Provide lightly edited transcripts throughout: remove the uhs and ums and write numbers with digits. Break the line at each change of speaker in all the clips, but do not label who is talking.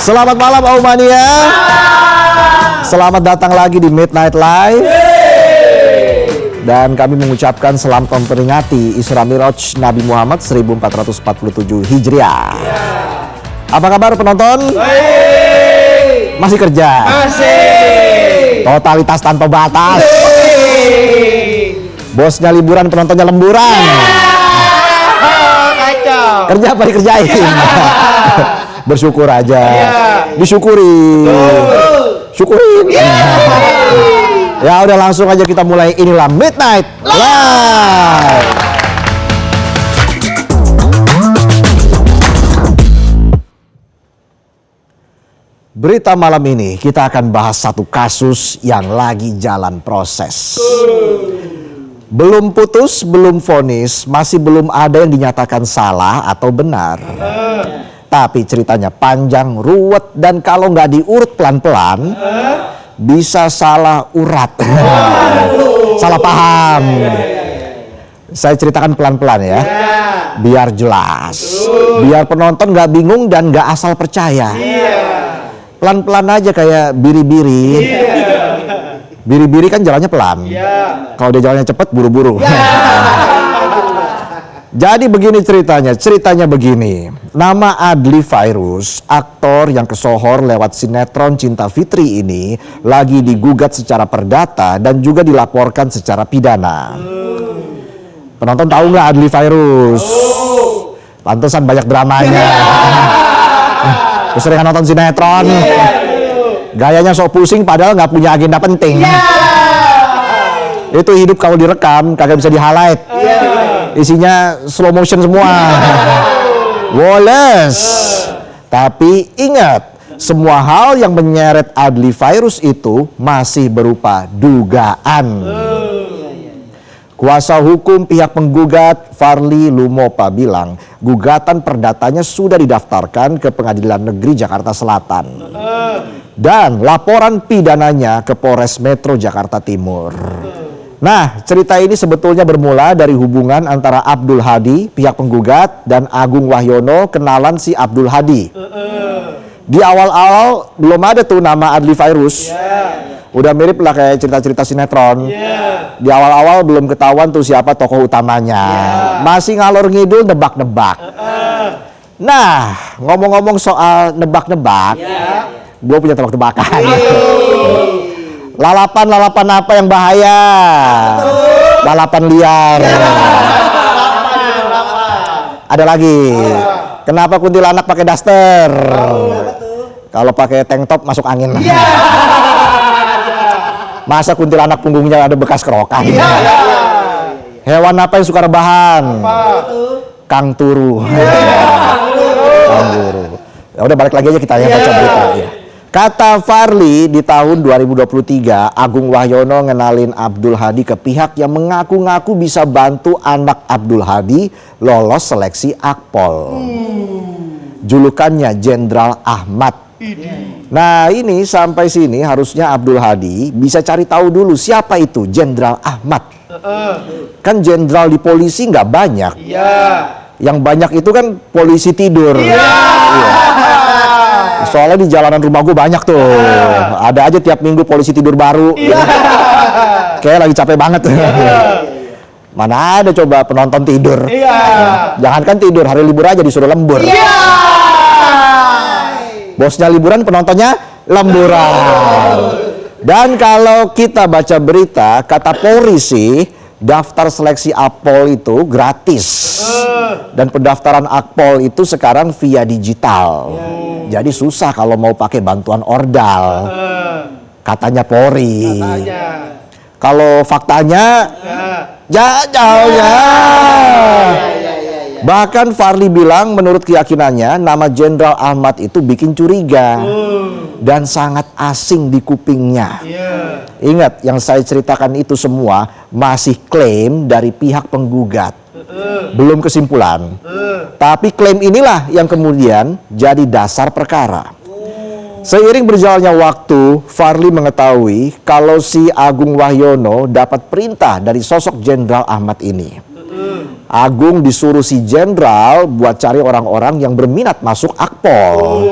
Selamat malam Aumania. Selamat datang lagi di Midnight Live. Dan kami mengucapkan selamat memperingati Isra Miraj Nabi Muhammad 1447 Hijriah. Apa kabar penonton?
Baik.
Masih kerja?
Masih.
Totalitas tanpa batas. Bosnya liburan, penontonnya lemburan.
Kacau.
Kerja apa dikerjain? Bersyukur aja. Disyukuri. Syukurin. Ya udah langsung aja kita mulai, inilah Midnight Live. Berita malam ini kita akan bahas satu kasus yang lagi jalan proses. Belum putus, belum vonis, masih belum ada yang dinyatakan salah atau benar. Tapi ceritanya panjang, ruwet, dan kalau nggak diurut pelan-pelan, bisa salah urat. Salah paham. Saya ceritakan pelan-pelan ya, biar jelas. Biar penonton nggak bingung dan nggak asal percaya. Pelan-pelan aja kayak biri-biri. Biri-biri kan jalannya pelan. Kalau dia jalannya cepat, buru-buru. Jadi begini ceritanya begini. Nama Adly Fairuz, aktor yang kesohor lewat sinetron Cinta Fitri ini, lagi digugat secara perdata dan juga dilaporkan secara pidana. Penonton tahu nggak Adly Fairuz? Pantesan banyak dramanya. Keseringan nonton sinetron. Gayanya sok pusing padahal nggak punya agenda penting. Itu hidup kalau direkam kagak bisa di-highlight. Isinya slow motion semua. Woles. Tapi ingat, semua hal yang menyeret Adly Fairuz itu masih berupa dugaan. Kuasa hukum pihak penggugat Farly Lumopa bilang gugatan perdatanya sudah didaftarkan ke Pengadilan Negeri Jakarta Selatan. Dan laporan pidananya ke Polres Metro Jakarta Timur. Nah, cerita ini sebetulnya bermula dari hubungan antara Abdul Hadi, pihak penggugat, dan Agung Wahyono, kenalan si Abdul Hadi. Di awal-awal belum ada tuh nama Adly Fairuz. Udah mirip lah kayak cerita-cerita sinetron. Di awal-awal belum ketahuan tuh siapa tokoh utamanya. Masih ngalor ngidul nebak-nebak. Nah, ngomong-ngomong soal nebak-nebak, gue punya tebak-tebakan. Lalapan apa yang bahaya? Lalapan liar. Ada lagi. Kenapa kuntilanak pakai daster? Kalau pakai tank top masuk angin. Masa kuntilanak punggungnya ada bekas kerokan? Hewan apa yang suka rebahan? Kang Turu. Kang Turu. Ya udah balik lagi aja kita yang baca berita ya. Kata Farly, di tahun 2023, Agung Wahyono ngenalin Abdul Hadi ke pihak yang mengaku-ngaku bisa bantu anak Abdul Hadi lolos seleksi Akpol. Julukannya Jenderal Ahmad. Nah ini sampai sini harusnya Abdul Hadi bisa cari tahu dulu siapa itu Jenderal Ahmad. Kan jenderal di polisi nggak banyak. Yang banyak itu kan polisi tidur. Soalnya di jalanan rumah gue banyak tuh. Ada aja tiap minggu polisi tidur baru. Kayak lagi capek banget. Mana ada coba penonton tidur. Jangankan tidur, hari libur aja disuruh lembur. Bosnya liburan, penontonnya lemburan. Dan kalau kita baca berita, kata Polri sih, daftar seleksi Akpol itu gratis. Dan pendaftaran Akpol itu sekarang via digital. Jadi susah kalau mau pakai bantuan ordal. Katanya Polri. Kalau faktanya jauhnya. Bahkan Farly bilang menurut keyakinannya nama Jenderal Ahmad itu bikin curiga. Dan sangat asing di kupingnya. Ingat, yang saya ceritakan itu semua masih klaim dari pihak penggugat. Belum kesimpulan. Tapi klaim inilah yang kemudian jadi dasar perkara. Seiring berjalannya waktu, Farly mengetahui kalau si Agung Wahyono dapat perintah dari sosok Jenderal Ahmad ini. Agung disuruh si Jenderal buat cari orang-orang yang berminat masuk Akpol.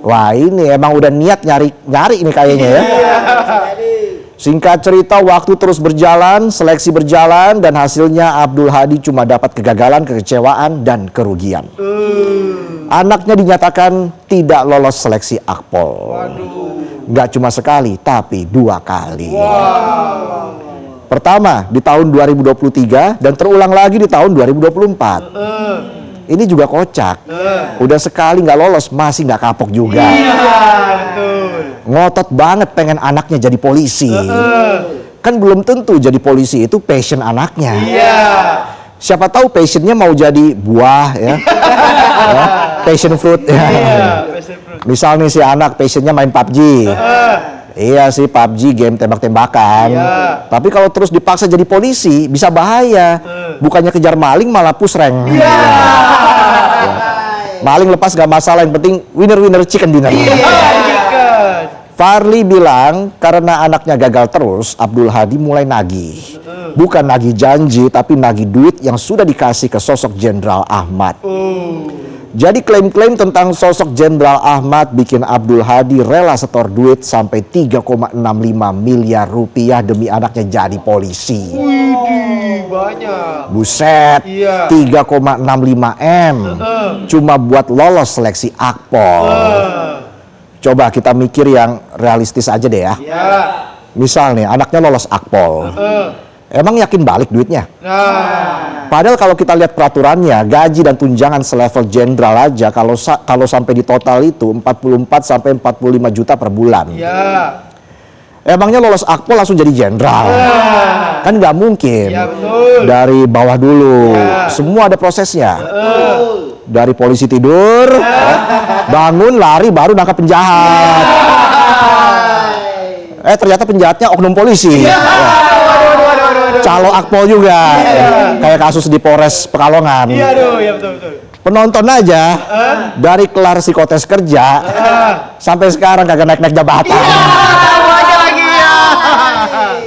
Wah, ini emang udah niat nyari ini kayaknya ya. Singkat cerita, waktu terus berjalan, seleksi berjalan, dan hasilnya Abdul Hadi cuma dapat kegagalan, kekecewaan, dan kerugian. Anaknya dinyatakan tidak lolos seleksi Akpol. Nggak cuma sekali, tapi 2 kali. Pertama di tahun 2023 dan terulang lagi di tahun 2024. Ini juga kocak. Udah sekali nggak lolos, masih nggak kapok juga. Ngotot banget pengen anaknya jadi polisi. Kan belum tentu jadi polisi itu passion anaknya. Siapa tahu passionnya mau jadi buah ya. Ya, passion fruit ya. Misal nih si anak passionnya main PUBG. Iya sih, PUBG game tembak-tembakan. Tapi kalau terus dipaksa jadi polisi bisa bahaya. Bukannya kejar maling malah push rank. Maling lepas gak masalah, yang penting winner chicken dinner. Farli bilang karena anaknya gagal terus, Abdul Hadi mulai nagih. Bukan nagih janji, tapi nagih duit yang sudah dikasih ke sosok Jenderal Ahmad. Jadi klaim-klaim tentang sosok Jenderal Ahmad bikin Abdul Hadi rela setor duit sampai 3,65 miliar rupiah demi anaknya jadi polisi.
Banyak.
Buset, 3,65 M cuma buat lolos seleksi Akpol. Coba kita mikir yang realistis aja deh ya. Misal nih anaknya lolos Akpol. Emang yakin balik duitnya? Padahal kalau kita lihat peraturannya, gaji dan tunjangan selevel jenderal aja kalau sampai di total itu 44 sampai 45 juta per bulan. Emangnya lolos Akpol langsung jadi jenderal? Kan nggak mungkin. Dari bawah dulu. Semua ada prosesnya. Dari polisi tidur, bangun, lari, baru nangkap penjahat. Ternyata penjahatnya oknum polisi. Calo Akpol juga. Kayak kasus di Polres Pekalongan. Penonton aja dari kelar psikotes kerja sampai sekarang kagak naik-naik jabatan.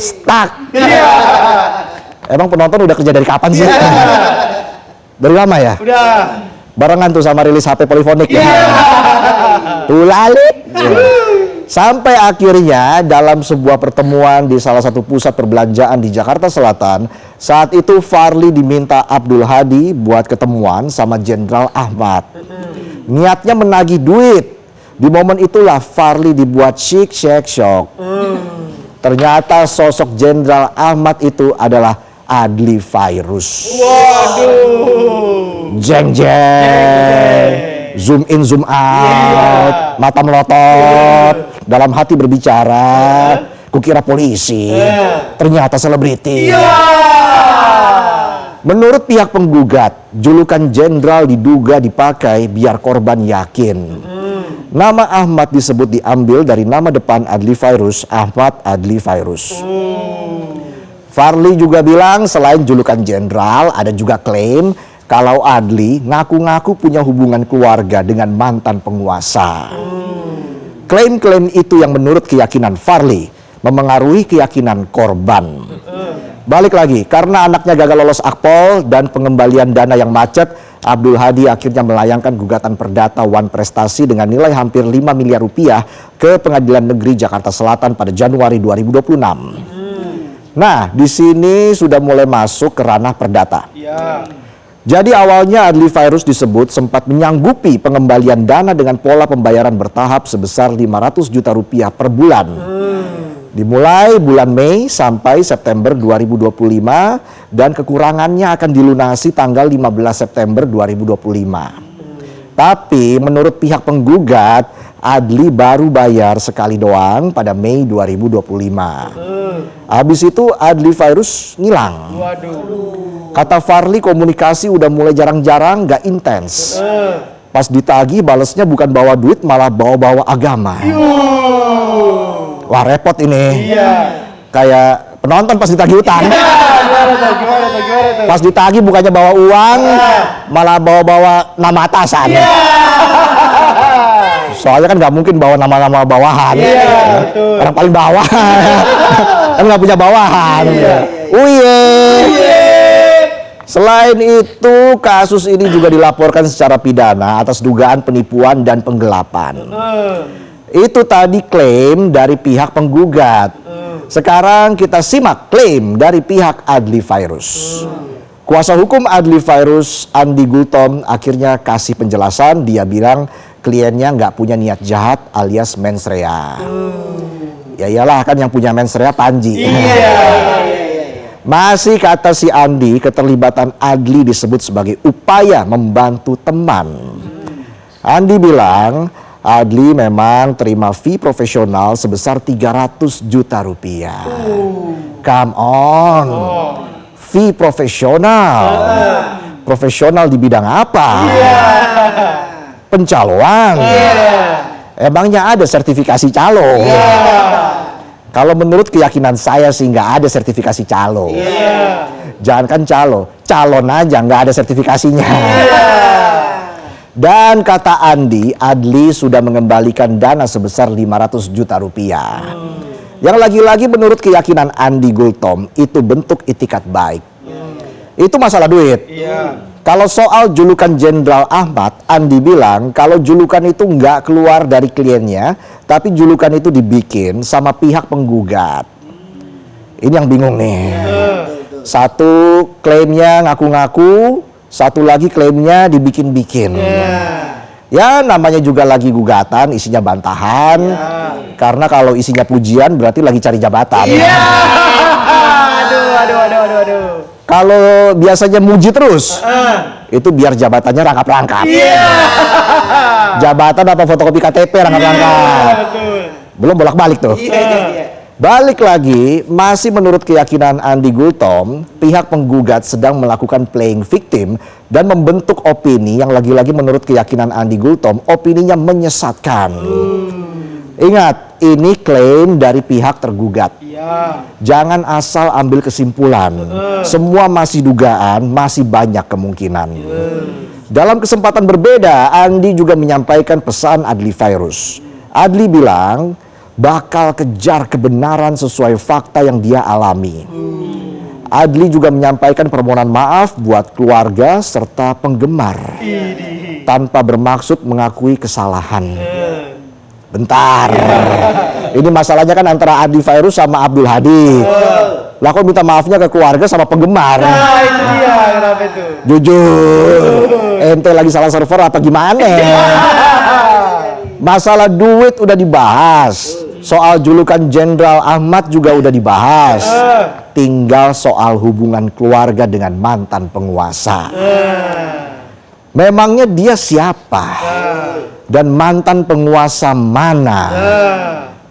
Stuck. Emang penonton udah kerja dari kapan sih? Dari lama ya?
Udah.
Barengan tuh sama rilis HP Polifonik ya. Tuh lalik. Sampai akhirnya dalam sebuah pertemuan di salah satu pusat perbelanjaan di Jakarta Selatan, saat itu Farli diminta Abdul Hadi buat ketemuan sama Jenderal Ahmad. Niatnya menagih duit. Di momen itulah Farli dibuat syik shock. Ternyata sosok Jenderal Ahmad itu adalah Adli Fairuz. Jeng jeng, zoom in zoom out, mata melotot, dalam hati berbicara, kukira polisi, ternyata selebriti. Menurut pihak penggugat, julukan jenderal diduga dipakai biar korban yakin. Nama Ahmad disebut diambil dari nama depan Adli Fairuz, Ahmad Adli Fairuz. Farli juga bilang selain julukan jenderal, ada juga klaim kalau Adli ngaku-ngaku punya hubungan keluarga dengan mantan penguasa. Klaim-klaim itu yang menurut keyakinan Farli memengaruhi keyakinan korban. Balik lagi, karena anaknya gagal lolos Akpol dan pengembalian dana yang macet, Abdul Hadi akhirnya melayangkan gugatan perdata Wan Prestasi dengan nilai hampir 5 miliar rupiah ke Pengadilan Negeri Jakarta Selatan pada Januari 2026. Nah, di sini sudah mulai masuk ke ranah perdata. Jadi awalnya Adli Fairuz disebut sempat menyanggupi pengembalian dana dengan pola pembayaran bertahap sebesar 500 juta rupiah per bulan. Dimulai bulan Mei sampai September 2025 dan kekurangannya akan dilunasi tanggal 15 September 2025. Tapi menurut pihak penggugat, Adli baru bayar sekali doang pada Mei 2025. Habis itu Adli Fairuz ngilang. Kata Farli komunikasi udah mulai jarang-jarang, gak intens. Pas ditagih balesnya bukan bawa duit malah bawa-bawa agama. Wah repot ini. Kayak penonton pas ditagih utang. Pas ditagih bukannya bawa uang, malah bawa-bawa nama atasan. Soalnya kan nggak mungkin bawa nama-nama bawahan. Orang paling bawah. Kan nggak punya bawahan. Selain itu, kasus ini juga dilaporkan secara pidana atas dugaan penipuan dan penggelapan. Itu tadi klaim dari pihak penggugat. Sekarang kita simak klaim dari pihak Adli Fairuz. Kuasa hukum Adli Fairuz, Andi Gultom, akhirnya kasih penjelasan. Dia bilang kliennya nggak punya niat jahat alias mens rea. Ya iyalah, kan yang punya mens rea Panji. Masih kata si Andi, keterlibatan Adli disebut sebagai upaya membantu teman. Andi bilang Adli memang terima fee profesional sebesar 300 juta rupiah. Come on, fee profesional. Profesional di bidang apa? Pencaloan. Emangnya ada sertifikasi calo? Kalau menurut keyakinan saya sih nggak ada sertifikasi calo. Jangankan calo, calon aja nggak ada sertifikasinya. Dan kata Andi, Adli sudah mengembalikan dana sebesar 500 juta rupiah. Yang lagi-lagi menurut keyakinan Andi Gultom itu bentuk itikat baik. Itu masalah duit. Kalau soal julukan Jenderal Ahmad, Andi bilang kalau julukan itu nggak keluar dari kliennya, tapi julukan itu dibikin sama pihak penggugat. Ini yang bingung nih. Satu klaimnya ngaku-ngaku, satu lagi klaimnya dibikin-bikin. Ya namanya juga lagi gugatan, isinya bantahan. Karena kalau isinya pujian berarti lagi cari jabatan.
Aduh.
Kalau biasanya muji terus, itu biar jabatannya rangkap-rangkap. Jabatan apa fotokopi KTP rangkap-rangkap. Belum bolak-balik tuh. Balik lagi, masih menurut keyakinan Andi Gultom, pihak penggugat sedang melakukan playing victim dan membentuk opini yang lagi-lagi menurut keyakinan Andi Gultom, opininya menyesatkan. Ingat, ini klaim dari pihak tergugat. Jangan asal ambil kesimpulan. Semua masih dugaan, masih banyak kemungkinan. Dalam kesempatan berbeda, Andi juga menyampaikan pesan Adli Fairuz. Adli bilang bakal kejar kebenaran sesuai fakta yang dia alami. Adli juga menyampaikan permohonan maaf buat keluarga serta penggemar tanpa bermaksud mengakui kesalahan. Bentar, ini masalahnya kan antara Adli Fairuz sama Abdul Hadi. Lah kok minta maafnya ke keluarga sama penggemar?
Nah itu dia, kenapa itu?
Jujur, ente lagi salah server apa gimana? Masalah duit udah dibahas, soal julukan Jenderal Ahmad juga udah dibahas. Tinggal soal hubungan keluarga dengan mantan penguasa. Memangnya dia siapa? Dan mantan penguasa mana?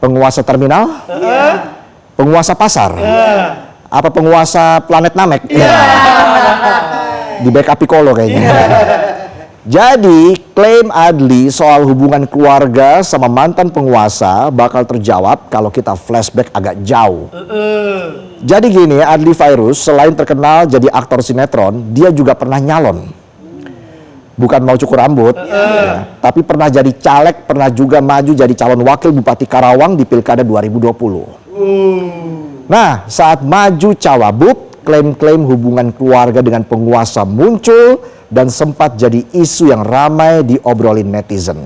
Penguasa terminal? Penguasa pasar? Apa penguasa planet Namek? Di backup Piccolo kayaknya. Jadi klaim Adli soal hubungan keluarga sama mantan penguasa bakal terjawab kalau kita flashback agak jauh. Jadi gini, Adli Fairuz selain terkenal jadi aktor sinetron, dia juga pernah nyalon. Bukan mau cukur rambut, tapi pernah jadi caleg, pernah juga maju jadi calon wakil Bupati Karawang di Pilkada 2020. Nah, saat maju cawagup, klaim-klaim hubungan keluarga dengan penguasa muncul dan sempat jadi isu yang ramai diobrolin netizen.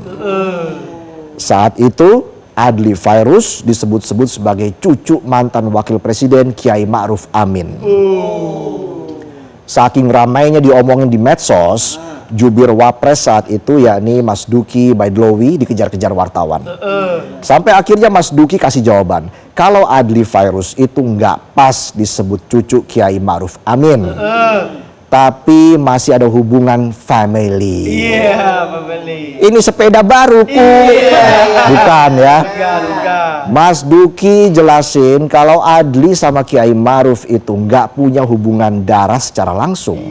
Saat itu, Adli Fairuz disebut-sebut sebagai cucu mantan wakil presiden Kiai Ma'ruf Amin. Saking ramainya diomongin di medsos, jubir Wapres saat itu yakni Mas Duki Baidlawi dikejar-kejar wartawan. Sampai akhirnya Mas Duki kasih jawaban, kalau Adli Fairuz itu nggak pas disebut cucu Kiai Ma'ruf Amin. Tapi masih ada hubungan family. Ini sepeda baru, bukan ya? Mas Duki jelasin kalau Adli sama Kiai Ma'ruf itu nggak punya hubungan darah secara langsung.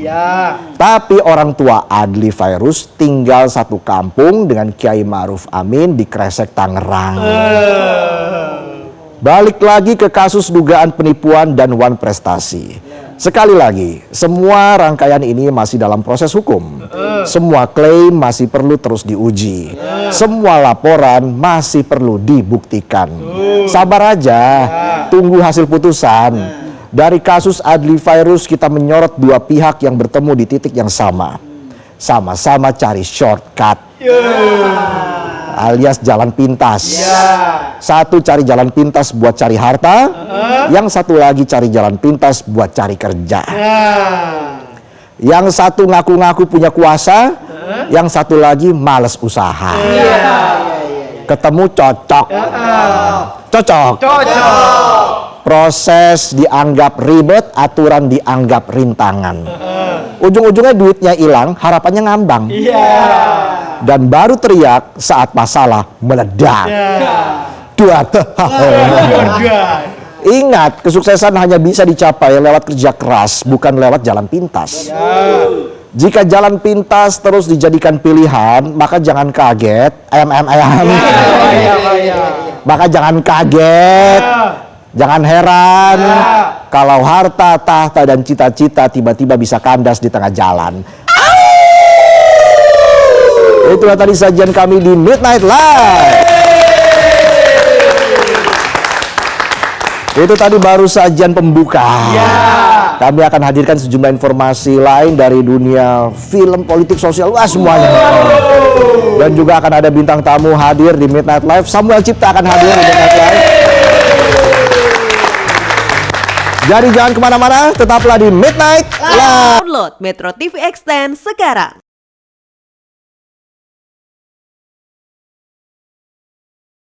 Tapi orang tua Adli Fairuz tinggal satu kampung dengan Kiai Ma'ruf Amin di Kresek, Tangerang. Balik lagi ke kasus dugaan penipuan dan wan prestasi. Sekali lagi, semua rangkaian ini masih dalam proses hukum. Semua klaim masih perlu terus diuji. Semua laporan masih perlu dibuktikan. Sabar aja, tunggu hasil putusan. Dari kasus Adli Fairuz kita menyorot dua pihak yang bertemu di titik yang sama. Sama-sama cari shortcut. Alias jalan pintas. Satu cari jalan pintas buat cari harta, yang satu lagi cari jalan pintas buat cari kerja. Yang satu ngaku-ngaku punya kuasa, yang satu lagi males usaha. Ketemu cocok. Cocok. Proses dianggap ribet, aturan dianggap rintangan. Ujung-ujungnya duitnya hilang, harapannya ngambang. Dan baru teriak saat masalah meledak. Ingat, kesuksesan hanya bisa dicapai lewat kerja keras, bukan lewat jalan pintas. Jika jalan pintas terus dijadikan pilihan, maka jangan kaget. Maka jangan kaget. Jangan heran kalau harta, tahta, dan cita-cita tiba-tiba bisa kandas di tengah jalan. Itulah tadi sajian kami di Midnight Live. Itu tadi baru sajian pembuka. Kami akan hadirkan sejumlah informasi lain dari dunia film, politik, sosial, wah semuanya. Dan juga akan ada bintang tamu hadir di Midnight Live. Samuel Cipta akan hadir di Midnight Live. Jadi jangan kemana-mana, tetaplah di Midnight Live.
Download Metro TV Extend sekarang.